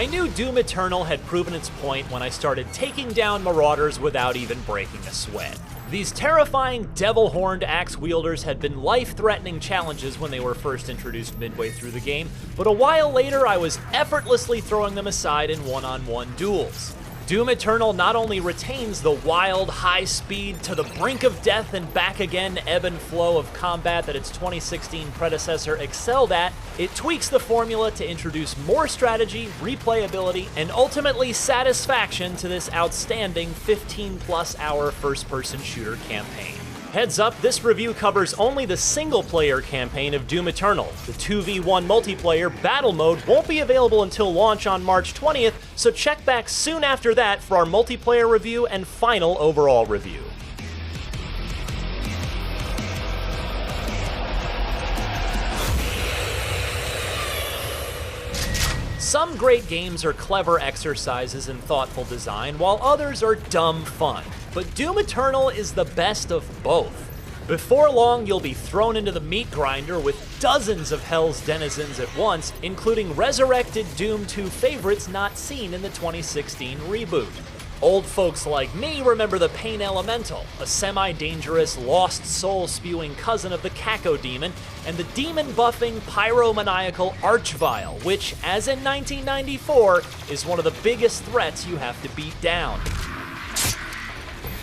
I knew Doom Eternal had proven its point when I started taking down Marauders without even breaking a sweat. These terrifying devil-horned axe wielders had been life-threatening challenges when they were first introduced midway through the game, but a while later I was effortlessly throwing them aside in one-on-one duels. Doom Eternal not only retains the wild, high speed, to the brink of death and back again ebb and flow of combat that its 2016 predecessor excelled at, it tweaks the formula to introduce more strategy, replayability, and ultimately satisfaction to this outstanding 15-plus hour first-person shooter campaign. Heads up, this review covers only the single-player campaign of Doom Eternal. The 2v1 multiplayer battle mode won't be available until launch on March 20th, so check back soon after that for our multiplayer review and final overall review. Some great games are clever exercises in thoughtful design, while others are dumb fun. But Doom Eternal is the best of both. Before long, you'll be thrown into the meat grinder with dozens of Hell's denizens at once, including resurrected Doom 2 favorites not seen in the 2016 reboot. Old folks like me remember the Pain Elemental, a semi-dangerous, lost soul-spewing cousin of the Cacodemon, and the demon-buffing, pyromaniacal Archvile, which, as in 1994, is one of the biggest threats you have to beat down.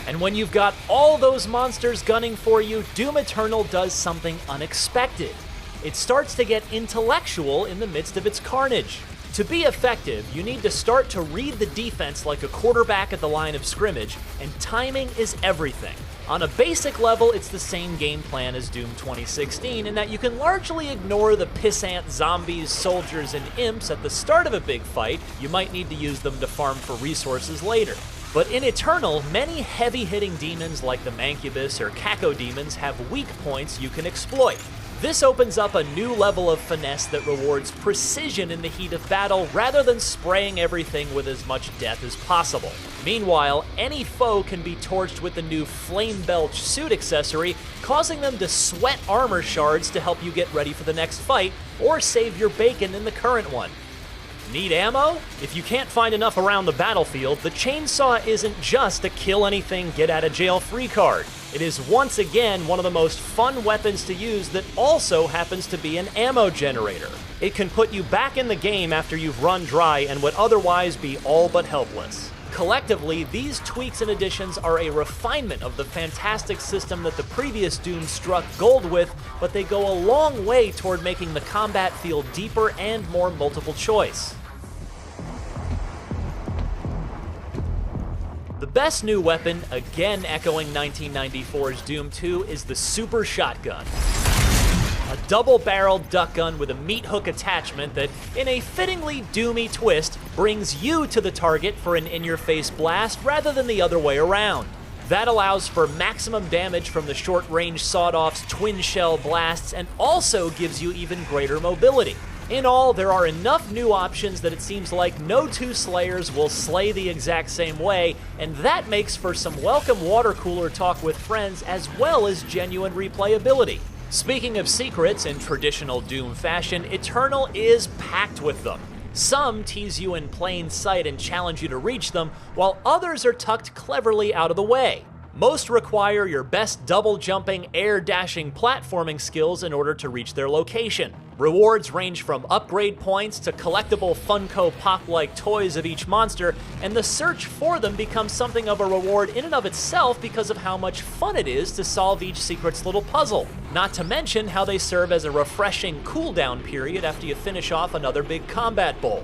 And when you've got all those monsters gunning for you, Doom Eternal does something unexpected. It starts to get intellectual in the midst of its carnage. To be effective, you need to start to read the defense like a quarterback at the line of scrimmage, and timing is everything. On a basic level, it's the same game plan as Doom 2016 in that you can largely ignore the pissant zombies, soldiers, and imps at the start of a big fight. You might need to use them to farm for resources later. But in Eternal, many heavy-hitting demons like the Mancubus or Cacodemons have weak points you can exploit. This opens up a new level of finesse that rewards precision in the heat of battle rather than spraying everything with as much death as possible. Meanwhile, any foe can be torched with the new Flame Belch suit accessory, causing them to sweat armor shards to help you get ready for the next fight, or save your bacon in the current one. Need ammo? If you can't find enough around the battlefield, the chainsaw isn't just a kill-anything-get-out-of-jail-free card. It is once again one of the most fun weapons to use that also happens to be an ammo generator. It can put you back in the game after you've run dry and would otherwise be all but helpless. Collectively, these tweaks and additions are a refinement of the fantastic system that the previous Doom struck gold with, but they go a long way toward making the combat feel deeper and more multiple choice. The best new weapon, again echoing 1994's Doom 2, is the Super Shotgun. A double-barreled duck gun with a meat hook attachment that, in a fittingly doomy twist, brings you to the target for an in-your-face blast rather than the other way around. That allows for maximum damage from the short-range sawed-off's twin-shell blasts and also gives you even greater mobility. In all, there are enough new options that it seems like no two slayers will slay the exact same way, and that makes for some welcome water cooler talk with friends as well as genuine replayability. Speaking of secrets in traditional Doom fashion, Eternal is packed with them. Some tease you in plain sight and challenge you to reach them, while others are tucked cleverly out of the way. Most require your best double-jumping, air-dashing platforming skills in order to reach their location. Rewards range from upgrade points to collectible Funko Pop-like toys of each monster, and the search for them becomes something of a reward in and of itself because of how much fun it is to solve each secret's little puzzle. Not to mention how they serve as a refreshing cooldown period after you finish off another big combat bowl.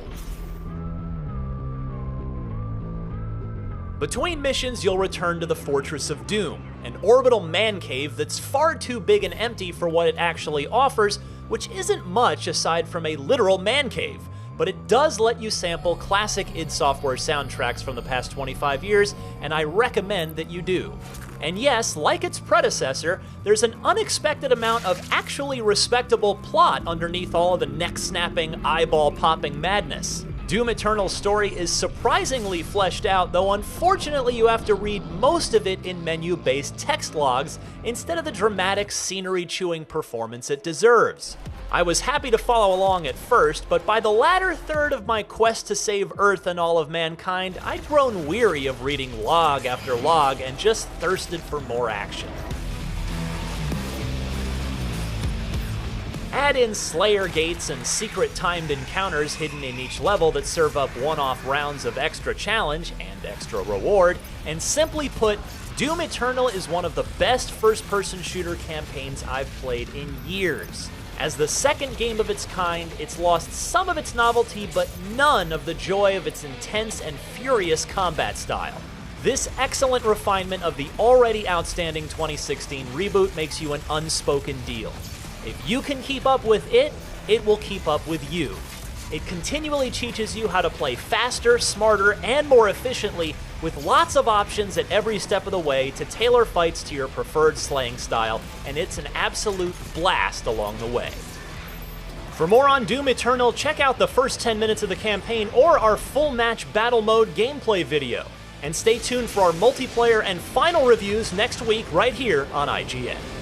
Between missions, you'll return to the Fortress of Doom, an orbital man cave that's far too big and empty for what it actually offers, which isn't much aside from a literal man cave, but it does let you sample classic id Software soundtracks from the past 25 years, and I recommend that you do. And yes, like its predecessor, there's an unexpected amount of actually respectable plot underneath all of the neck-snapping, eyeball-popping madness. Doom Eternal's story is surprisingly fleshed out, though unfortunately you have to read most of it in menu-based text logs instead of the dramatic scenery-chewing performance it deserves. I was happy to follow along at first, but by the latter third of my quest to save Earth and all of mankind, I'd grown weary of reading log after log and just thirsted for more action. Add in Slayer gates and secret timed encounters hidden in each level that serve up one-off rounds of extra challenge and extra reward, and simply put, Doom Eternal is one of the best first-person shooter campaigns I've played in years. As the second game of its kind, it's lost some of its novelty, but none of the joy of its intense and furious combat style. This excellent refinement of the already outstanding 2016 reboot makes you an unspoken deal. If you can keep up with it, it will keep up with you. It continually teaches you how to play faster, smarter, and more efficiently, with lots of options at every step of the way to tailor fights to your preferred slaying style, and it's an absolute blast along the way. For more on Doom Eternal, check out the first 10 minutes of the campaign or our full match battle mode gameplay video. And stay tuned for our multiplayer and final reviews next week right here on IGN.